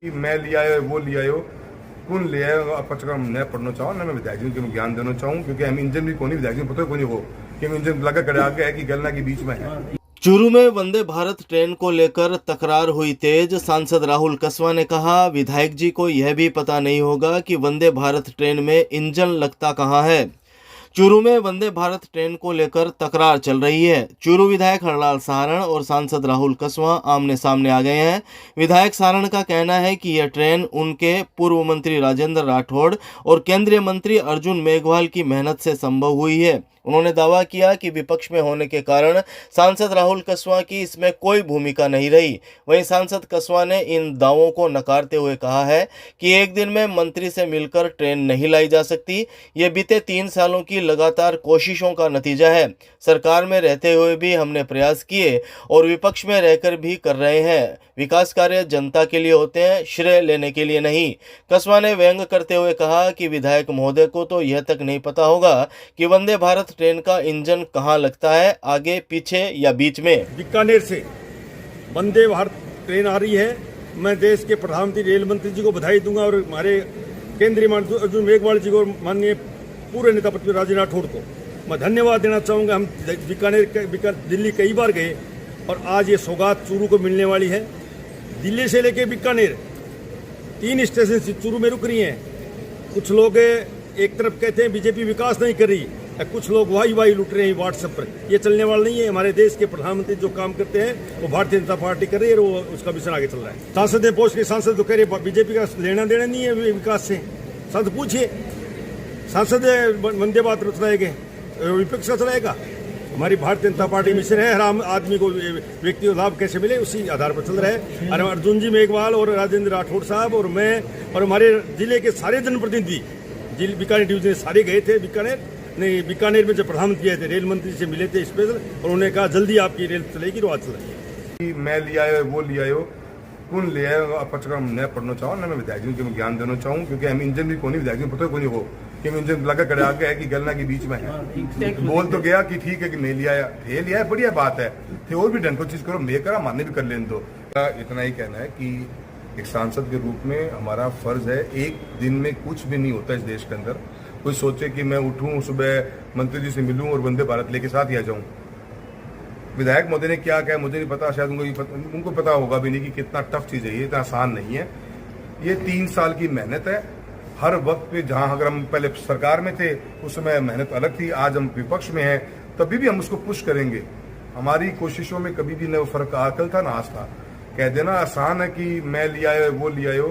मैं लिया है वो लिया हो कौन लिया है पचका मैं पढ़ना चाहूँ ना मैं विधायक जी को ज्ञान देना चाहूँ क्योंकि हम इंजन भी कोई विधायक जी पता कोई हो कि इंजन लगा कर आगे है कि गलना के बीच में है। चूरू में वंदे भारत ट्रेन को लेकर तकरार हुई तेज। सांसद राहुल कसवा ने कहा, विधायक जी को यह भी पता नहीं होगा कि वंदे भारत ट्रेन में इंजन लगता कहाँ है। चूरू में वंदे भारत ट्रेन को लेकर तकरार चल रही है। चूरू विधायक हरलाल सारण और सांसद राहुल कसवा आमने सामने आ गए हैं। विधायक सारण का कहना है कि यह ट्रेन उनके पूर्व मंत्री राजेंद्र राठौड़ और केंद्रीय मंत्री अर्जुन मेघवाल की मेहनत से संभव हुई है। उन्होंने दावा किया कि विपक्ष में होने के कारण सांसद राहुल कसवा की इसमें कोई भूमिका नहीं रही। वहीं सांसद कसवा ने इन दावों को नकारते हुए कहा है कि एक दिन में मंत्री से मिलकर ट्रेन नहीं लाई जा सकती। ये बीते 3 सालों की लगातार कोशिशों का नतीजा है। सरकार में रहते हुए भी हमने प्रयास किए और विपक्ष में रहकर भी कर रहे हैं। विकास कार्य जनता के लिए होते हैं, श्रेय लेने के लिए नहीं। कसवा ने व्यंग करते हुए कहा कि विधायक महोदय को तो यह तक नहीं पता होगा कि वंदे भारत ट्रेन का इंजन कहां लगता है, आगे पीछे या बीच में। बीकानेर से वंदे भारत ट्रेन आ रही है। मैं देश के प्रधानमंत्री रेल मंत्री जी को बधाई दूंगा और हमारे केंद्रीय मंत्री अर्जुन मेघवाल जी को, माननीय पूर्व नेता प्रतिपक्ष राजेंद्र राठौड़ को मैं धन्यवाद देना चाहूँगा। हम बीकानेर दिल्ली कई बार गए और आज ये सौगात चूरू को मिलने वाली है। दिल्ली से लेके बीकानेर 3 स्टेशन चूरू में रुक रही हैं। कुछ लोग एक तरफ कहते हैं बीजेपी विकास नहीं कर रही, कुछ लोग वाही लुट रहे हैं व्हाट्सएप पर। ये चलने वाला नहीं है। हमारे देश के प्रधानमंत्री जो काम करते हैं वो भारतीय जनता पार्टी कर रही है और वो उसका मिशन आगे चल रहा है। सांसद ने पोस्ट के सांसद तो कह रहे बीजेपी का लेना देना नहीं है विकास से। सांसद पूछिए, सांसद वंदे भारत चलाएंगे, विपक्ष का चलाएगा। हमारी भारतीय जनता पार्टी मिशन है हर आम आदमी को व्यक्ति को लाभ कैसे मिले उसी आधार पर चल रहा है। और अर्जुन जी मेघवाल और राजेंद्र राठौड़ साहब और मैं और हमारे जिले के सारे जनप्रतिनिधि बीकानेर डिवीजन सारे गए थे। बीकानेर में जब प्रधानमंत्री आए थे, रेल मंत्री से मिले थे स्पेशल, और उन्होंने कहा जल्दी आपकी रेल चलेगी और आज चल रही है। मैं लिया है वो लिया हो कौन लिया है पचका मैं पढ़ना चाहूँ ना मैं विधायक जी को ज्ञान देना चाहूँ क्योंकि हम इंजन भी कोई विधायक जी पता कोई हो कि इंजन लगा कर आगे है कि गलना के बीच में है। बोल तो गया कि ठीक है कि मैं लिया है बढ़िया बात है, थे और भी ढंग को चीज करो, मैं करा मानने भी कर लेने दो। इतना ही कहना है कि एक सांसद के रूप में हमारा फर्ज है, एक दिन में कुछ भी नहीं होता इस देश के अंदर। कोई सोचे कि मैं उठूं सुबह मंत्री जी से मिलूं और वंदे भारत लेके साथ ही आ जाऊं। विधायक महोदय ने क्या कहा मुझे नहीं पता, शायद उनको पता होगा भी नहीं कि कितना टफ चीज है ये, इतना आसान नहीं है। ये 3 साल की मेहनत है। हर वक्त पे जहां अगर हम पहले सरकार में थे उस समय मेहनत अलग थी, आज हम विपक्ष में हैं, तभी भी हम उसको पुश करेंगे। हमारी कोशिशों में कभी भी न फर्क कल था ना आज था। कह देना आसान है कि मैं लिया है वो लिया हो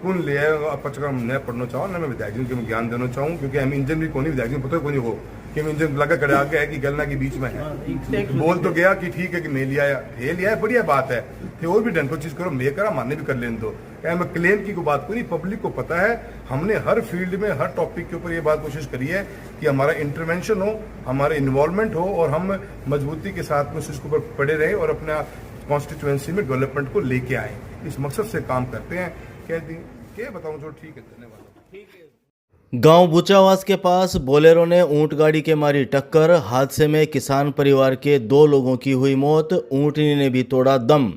कौन लिया है पचका मैं पढ़ना चाहूँ ना मैं विधायक जी को ज्ञान देना चाहूँ क्योंकि हम इंजन भी कोई विधायक जी पता कोई हो कि इंजन लगा कर आगे है कि गलना के बीच में है। बोल तो गया कि ठीक है कि मैं लिया है बढ़िया बात है, थे और भी ढंग को चीज करो, मैं करा मानने भी कर लेने दो। मैं क्लेम की कोई बात कोई नहीं, पब्लिक को पता है। हमने हर फील्ड में हर टॉपिक के ऊपर ये बात कोशिश करी है कि हमारा इंटरवेंशन हो, हमारा इन्वॉल्वमेंट हो और हम मजबूती के साथ में उसके ऊपर पड़े रहे और अपना कॉन्स्टिट्यूएंसी में डेवलपमेंट को लेके आए। इस मकसद से काम करते हैं। कह दी क्या बताऊं, जो ठीक है, धन्यवाद। गांव बुचावास के पास बोलेरो ने ऊंट गाड़ी के मारी टक्कर। हादसे में किसान परिवार के 2 लोगों की हुई मौत, ऊंटनी ने भी तोड़ा दम।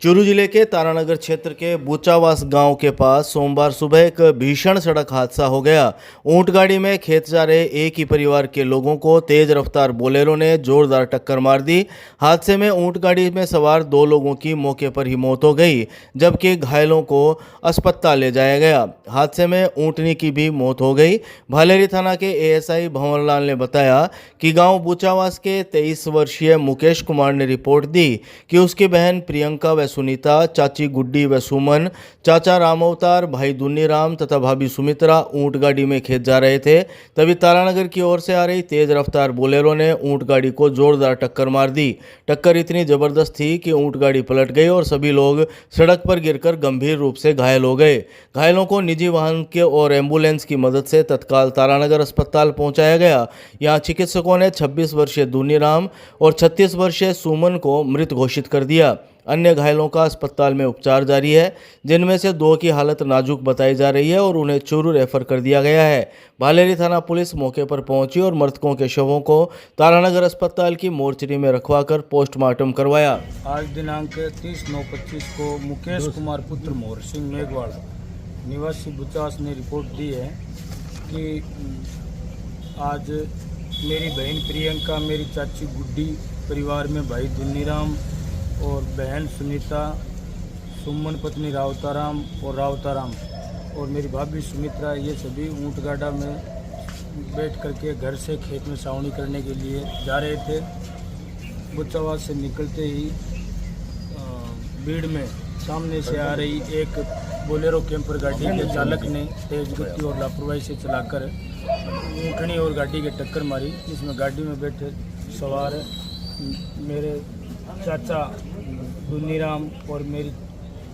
चूरू जिले के तारानगर क्षेत्र के बुचावास गांव के पास सोमवार सुबह एक भीषण सड़क हादसा हो गया। ऊंट गाड़ी में खेत जा रहे एक ही परिवार के लोगों को तेज रफ्तार बोलेरो ने जोरदार टक्कर मार दी। हादसे में ऊंट गाड़ी में सवार 2 लोगों की मौके पर ही मौत हो गई, जबकि घायलों को अस्पताल ले जाया गया। हादसे में ऊंटनी की भी मौत हो गई। भालेरी थाना के एएसआई भंवरलाल ने बताया कि गाँव बुचावास के 23 वर्षीय मुकेश कुमार ने रिपोर्ट दी कि उसकी बहन प्रियंका व सुनीता, चाची गुड्डी व सुमन, चाचा राम अवतार, भाई दुन्नी राम तथा भाभी सुमित्रा ऊंट गाड़ी में खेत जा रहे थे। तभी तारानगर की ओर से आ रही तेज रफ्तार बोलेरो ने ऊंट गाड़ी को जोरदार टक्कर मार दी। टक्कर इतनी जबरदस्त थी कि ऊंट गाड़ी पलट गई और सभी लोग सड़क पर गिरकर गंभीर रूप से घायल हो गए। घायलों को निजी वाहन के और एम्बुलेंस की मदद से तत्काल तारानगर अस्पताल पहुंचाया गया। यहां चिकित्सकों ने 26 वर्षीय दुन्नी राम और 36 वर्षीय सुमन को मृत घोषित कर दिया। अन्य घायलों का अस्पताल में उपचार जारी है, जिनमें से 2 की हालत नाजुक बताई जा रही है और उन्हें चूरू रेफर कर दिया गया है। भालेरी थाना पुलिस मौके पर पहुंची और मृतकों के शवों को तारानगर अस्पताल की मोर्चरी में रखवाकर पोस्टमार्टम करवाया। आज दिनांक 30/9/25 को मुकेश कुमार पुत्र मोहर सिंह मेघवाड़ा निवासी बुचास ने रिपोर्ट दी है कि आज मेरी बहन प्रियंका, मेरी चाची गुड्डी, परिवार में भाई दुन्नीराम और बहन सुनीता, सुमन पत्नी रावताराम और रावताराम और मेरी भाभी सुमित्रा, ये सभी ऊँट गाड़ा में बैठ करके घर से खेत में छावनी करने के लिए जा रहे थे। बुचावास से निकलते ही भीड़ में सामने से आ रही एक बोलेरो कैंपर गाड़ी के चालक ने तेज गति और लापरवाही से चलाकर ऊँटनी और गाड़ी की टक्कर मारी, जिसमें गाड़ी में बैठे सवार मेरे चाचा दुन्नीराम और मेरी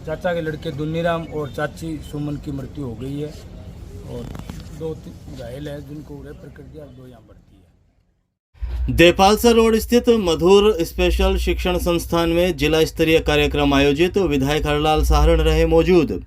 चाचा के लड़के दुन्नीराम और चाची सुमन की मृत्यु हो गई है और 2 घायल है, जिनको रेफर कर दिया, 2 यहाँ भर्ती है। देपालसा रोड स्थित मधुर स्पेशल शिक्षण संस्थान में जिला स्तरीय कार्यक्रम आयोजित, विधायक हरलाल साहरण रहे मौजूद।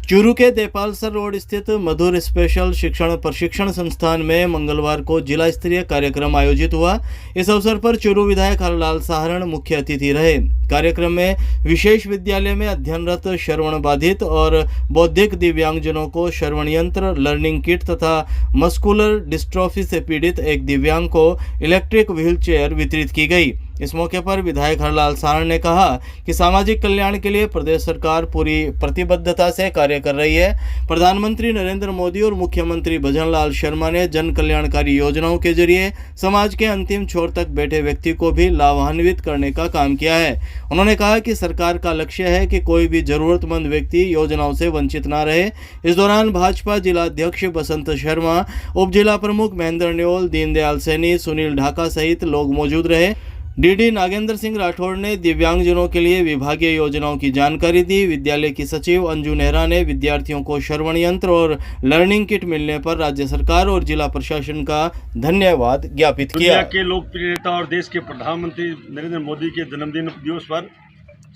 चूरू के देपालसर रोड स्थित मधुर स्पेशल शिक्षण प्रशिक्षण संस्थान में मंगलवार को जिला स्तरीय कार्यक्रम आयोजित हुआ। इस अवसर पर चूरू विधायक हरलाल साहरण मुख्य अतिथि रहे। कार्यक्रम में विशेष विद्यालय में अध्ययनरत श्रवण बाधित और बौद्धिक दिव्यांगजनों को श्रवण यंत्र, लर्निंग किट तथा मस्कुलर डिस्ट्रॉफी से पीड़ित एक दिव्यांग को इलेक्ट्रिक व्हीलचेयर वितरित की गई। इस मौके पर विधायक हरलाल साहरण ने कहा कि सामाजिक कल्याण के लिए प्रदेश सरकार पूरी प्रतिबद्धता से कार्य कर रही है। प्रधानमंत्री नरेंद्र मोदी और मुख्यमंत्री भजनलाल शर्मा ने जन कल्याणकारी योजनाओं के जरिए समाज के अंतिम छोर तक बैठे व्यक्ति को भी लाभान्वित करने का काम किया है। उन्होंने कहा कि सरकार का लक्ष्य है कि कोई भी जरूरतमंद व्यक्ति योजनाओं से वंचित न रहे। इस दौरान भाजपा जिला अध्यक्ष बसंत शर्मा, उप जिला प्रमुख महेंद्र न्योल, दीनदयाल सैनी, सुनील ढाका सहित लोग मौजूद रहे। डीडी नागेंद्र सिंह राठौड़ ने दिव्यांगजनों के लिए विभागीय योजनाओं की जानकारी दी। विद्यालय की सचिव अंजू नेहरा ने विद्यार्थियों को श्रवण यंत्र और लर्निंग किट मिलने पर राज्य सरकार और जिला प्रशासन का धन्यवाद ज्ञापित किया। दुनिया के लोकप्रिय नेता और देश के प्रधानमंत्री नरेंद्र मोदी के जन्मदिन दिवस पर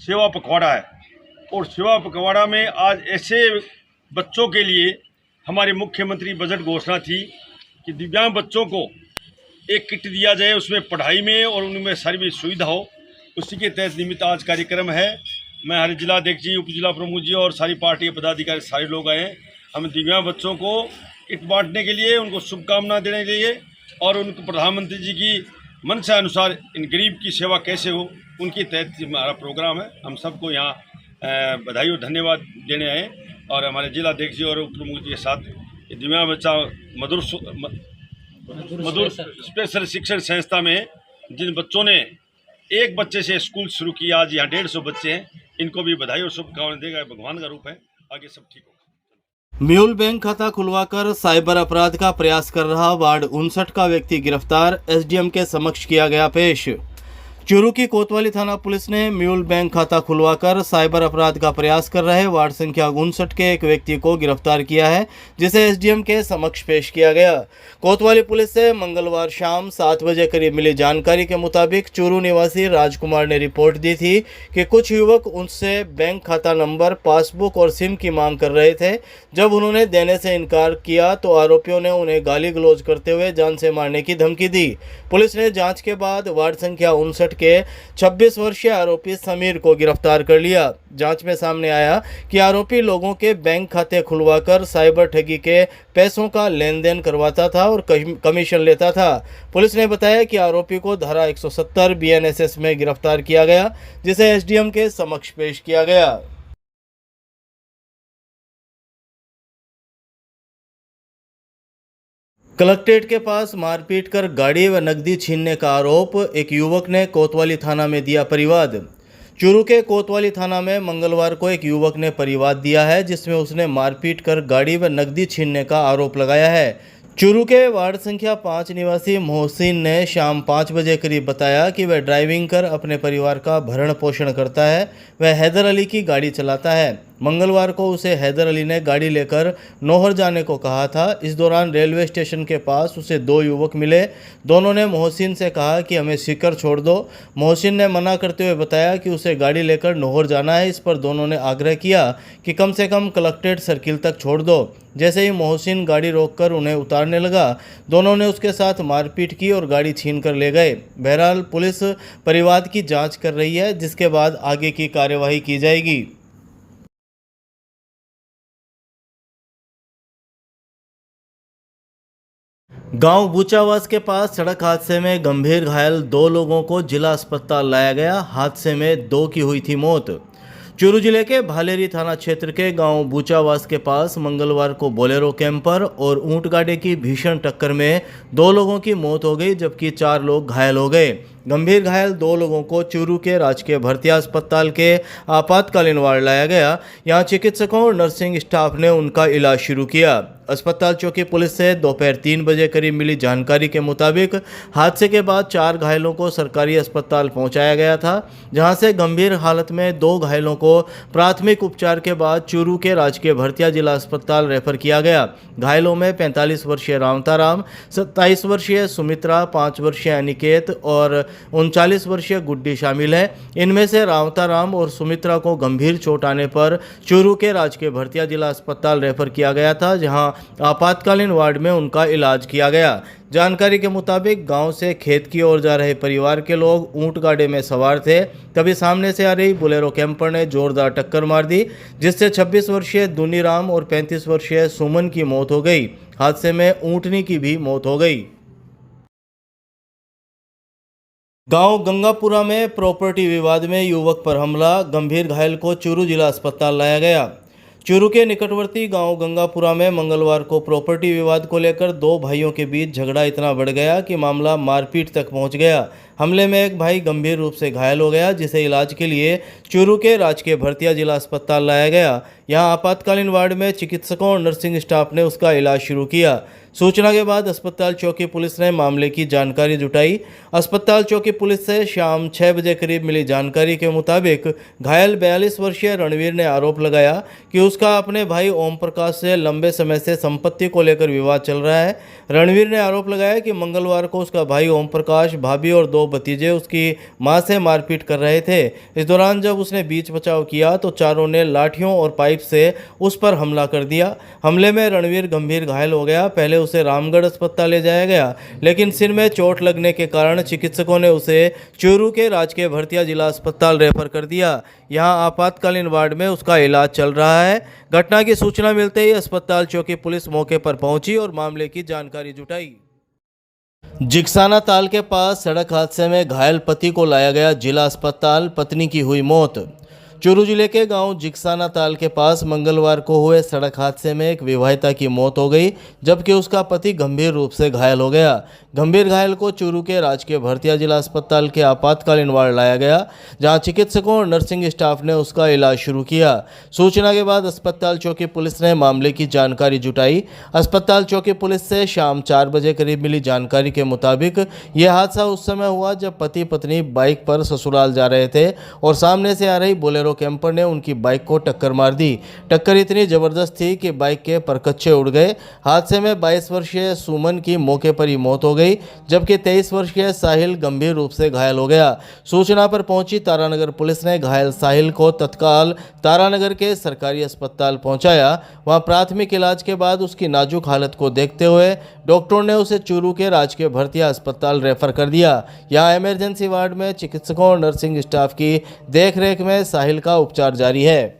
सेवा पखवाड़ा है और सेवा पखवाड़ा में आज ऐसे बच्चों के लिए हमारे मुख्यमंत्री बजट घोषणा थी कि दिव्यांग बच्चों को एक किट दिया जाए, उसमें पढ़ाई में और उनमें सारी भी सुविधा हो। उसी के तहत निमित्त आज कार्यक्रम है। मैं हमारे जिलाध्यक्ष जी, उप जिला प्रमुख जी और सारी पार्टी के पदाधिकारी सारे लोग आए हैं। हम दिव्यांग बच्चों को किट बांटने के लिए, उनको शुभकामना देने के लिए और उनको प्रधानमंत्री जी की मंशा अनुसार इन गरीब की सेवा कैसे हो, उनके तहत हमारा प्रोग्राम है। हम सबको यहाँ बधाई और धन्यवाद देने आए और हमारे जिलाध्यक्ष जी और उप प्रमुख जी के साथ दिव्यांग बच्चा मधुर स्पेशल शिक्षण संस्था में जिन बच्चों ने एक बच्चे से स्कूल शुरू किया, आज यहाँ 150 बच्चे हैं, इनको भी बधाई और शुभकामनाएं देगा। भगवान का रूप है, आगे सब ठीक होगा। म्यूल बैंक खाता खुलवाकर साइबर अपराध का प्रयास कर रहा वार्ड 59 का व्यक्ति गिरफ्तार, एसडीएम के समक्ष किया गया पेश। चूरू की कोतवाली थाना पुलिस ने म्यूल बैंक खाता खुलवाकर साइबर अपराध का प्रयास कर रहे वार्ड संख्या 59 के एक व्यक्ति को गिरफ्तार किया है, जिसे एसडीएम के समक्ष पेश किया गया। कोतवाली पुलिस से मंगलवार शाम 7 बजे करीब मिली जानकारी के मुताबिक चूरू निवासी राजकुमार ने रिपोर्ट दी थी कि कुछ युवक उनसे बैंक खाता नंबर, पासबुक और सिम की मांग कर रहे थे। जब उन्होंने देने से इनकार किया तो आरोपियों ने उन्हें गाली गलौज करते हुए जान से मारने की धमकी दी। पुलिस ने जांच के बाद वार्ड संख्या 59 के 26 वर्षीय आरोपी समीर को गिरफ्तार कर लिया। जांच में सामने आया कि आरोपी लोगों के बैंक खाते खुलवाकर साइबर ठगी के पैसों का लेन देन करवाता था और कमीशन लेता था। पुलिस ने बताया कि आरोपी को धारा 170 बीएनएसएस में गिरफ्तार किया गया, जिसे एसडीएम के समक्ष पेश किया गया। कलेक्ट्रेट के पास मारपीट कर गाड़ी व नकदी छीनने का आरोप, एक युवक ने कोतवाली थाना में दिया परिवाद। चूरू के कोतवाली थाना में मंगलवार को एक युवक ने परिवाद दिया है, जिसमें उसने मारपीट कर गाड़ी व नकदी छीनने का आरोप लगाया है। चूरू के वार्ड संख्या 5 निवासी मोहसिन ने शाम 5 बजे करीब बताया कि वह ड्राइविंग कर अपने परिवार का भरण पोषण करता है। वह हैदर अली की गाड़ी चलाता है। मंगलवार को उसे हैदर अली ने गाड़ी लेकर नौहर जाने को कहा था। इस दौरान रेलवे स्टेशन के पास उसे दो युवक मिले। दोनों ने मोहसिन से कहा कि हमें सीकर छोड़ दो। मोहसिन ने मना करते हुए बताया कि उसे गाड़ी लेकर नौहर जाना है। इस पर दोनों ने आग्रह किया कि कम से कम कलेक्ट्रेट सर्किल तक छोड़ दो। जैसे ही मोहसिन गाड़ी रोककर उन्हें उतारने लगा, दोनों ने उसके साथ मारपीट की और गाड़ी छीन कर ले गए। बहरहाल पुलिस परिवाद की जांच कर रही है, जिसके बाद आगे की कार्यवाही की जाएगी। गांव बूचावास के पास सड़क हादसे में गंभीर घायल 2 लोगों को जिला अस्पताल लाया गया। हादसे में 2 की हुई थी मौत। चूरू जिले के भालेरी थाना क्षेत्र के गांव बूचावास के पास मंगलवार को बोलेरो कैंपर और ऊंट गाड़ी की भीषण टक्कर में 2 लोगों की मौत हो गई, जबकि 4 लोग घायल हो गए। गंभीर घायल 2 लोगों को चूरू के राजकीय भर्तिया अस्पताल के आपातकालीन वार्ड लाया गया। यहां चिकित्सकों और नर्सिंग स्टाफ ने उनका इलाज शुरू किया। अस्पताल चौकी पुलिस से दोपहर 3 बजे करीब मिली जानकारी के मुताबिक हादसे के बाद 4 घायलों को सरकारी अस्पताल पहुंचाया गया था, जहां से गंभीर हालत में 2 घायलों को प्राथमिक उपचार के बाद चूरू के राजकीय भर्तिया जिला अस्पताल रेफर किया गया। घायलों में 45 वर्षीय रावताराम, 27 वर्षीय सुमित्रा, 5 वर्षीय अनिकेत और 39 वर्षीय गुड्डी शामिल है। इनमें से रावताराम और सुमित्रा को गंभीर चोट आने पर चूरू के राजकीय भर्तिया जिला अस्पताल रेफर किया गया था, जहां आपातकालीन वार्ड में उनका इलाज किया गया। जानकारी के मुताबिक गांव से खेत की ओर जा रहे परिवार के लोग ऊंट गाड़ी में सवार थे, तभी सामने से आ रही बोलेरो कैंपर ने जोरदार टक्कर मार दी, जिससे 26 वर्षीय दुनीराम और 35 वर्षीय सुमन की मौत हो गई। हादसे में ऊंटनी की भी मौत हो गई। गांव गंगापुरा में प्रॉपर्टी विवाद में युवक पर हमला, गंभीर घायल को चूरू जिला अस्पताल लाया गया। चूरू के निकटवर्ती गांव गंगापुरा में मंगलवार को प्रॉपर्टी विवाद को लेकर 2 भाइयों के बीच झगड़ा इतना बढ़ गया कि मामला मारपीट तक पहुंच गया। हमले में एक भाई गंभीर रूप से घायल हो गया, जिसे इलाज के लिए चूरू के राजकीय भर्तिया जिला अस्पताल लाया गया। यहां आपातकालीन वार्ड में चिकित्सकों और नर्सिंग स्टाफ ने उसका इलाज शुरू किया। सूचना के बाद अस्पताल चौकी पुलिस ने मामले की जानकारी जुटाई। अस्पताल चौकी पुलिस से शाम 6 बजे करीब मिली जानकारी के मुताबिक घायल 42 वर्षीय रणवीर ने आरोप लगाया कि उसका अपने भाई ओम प्रकाश से लंबे समय से संपत्ति को लेकर विवाद चल रहा है। रणवीर ने आरोप लगाया कि मंगलवार को उसका भाई ओम प्रकाश, भाभी और 2 भतीजे उसकी मां से मारपीट कर रहे थे। इस दौरान जब उसने बीच बचाव किया तो चारों ने लाठियों और पाइप से उस पर हमला कर दिया। हमले में रणवीर गंभीर घायल हो गया। पहले उसे रामगढ़ अस्पताल ले जाया गया, लेकिन सिर में चोट लगने के कारण चिकित्सकों ने उसे चूरू के राजकीय भर्तिया जिला अस्पताल रेफर कर दिया। यहां आपातकालीन वार्ड में उसका इलाज चल रहा है। घटना की सूचना मिलते ही अस्पताल चौकी पुलिस मौके पर पहुंची और मामले की जानकारी जुटाई। जिक्साना ताल के पास सड़क हादसे में घायल पति को लाया गया जिला अस्पताल, पत्नी की हुई मौत। चूरू जिले के गांव जिक्साना ताल के पास मंगलवार को हुए सड़क हादसे में एक विवाहिता की मौत हो गई, जबकि उसका पति गंभीर रूप से घायल हो गया। गंभीर घायल को चूरू के राजकीय भर्तिया जिला अस्पताल के आपातकालीन वार्ड लाया गया, जहां चिकित्सकों और नर्सिंग स्टाफ ने उसका इलाज शुरू किया। सूचना के बाद अस्पताल चौकी पुलिस ने मामले की जानकारी जुटाई। अस्पताल चौकी पुलिस से शाम 4 बजे करीब मिली जानकारी के मुताबिक यह हादसा उस समय हुआ जब पति पत्नी बाइक पर ससुराल जा रहे थे और सामने से आ रही बोलेरो कैंपर ने उनकी बाइक को टक्कर मार दी। टक्कर इतनी जबरदस्त थी कि बाइक के परकच्चे उड़ गए। हादसे में 22 वर्षीय सुमन की मौके पर ही मौत हो गई, जबकि 23 वर्षीय साहिल गंभीर रूप से घायल हो गया। सूचना पर पहुंची तारानगर पुलिस ने घायल साहिल को तत्काल तारानगर के सरकारी अस्पताल पहुंचाया। वहां प्राथमिक इलाज के बाद उसकी नाजुक हालत को देखते हुए डॉक्टरों ने उसे चूरू के राजकीय भर्तिया अस्पताल रेफर कर दिया। यहां इमरजेंसी वार्ड में चिकित्सकों और नर्सिंग स्टाफ की देखरेख में साहिल का उपचार जारी है।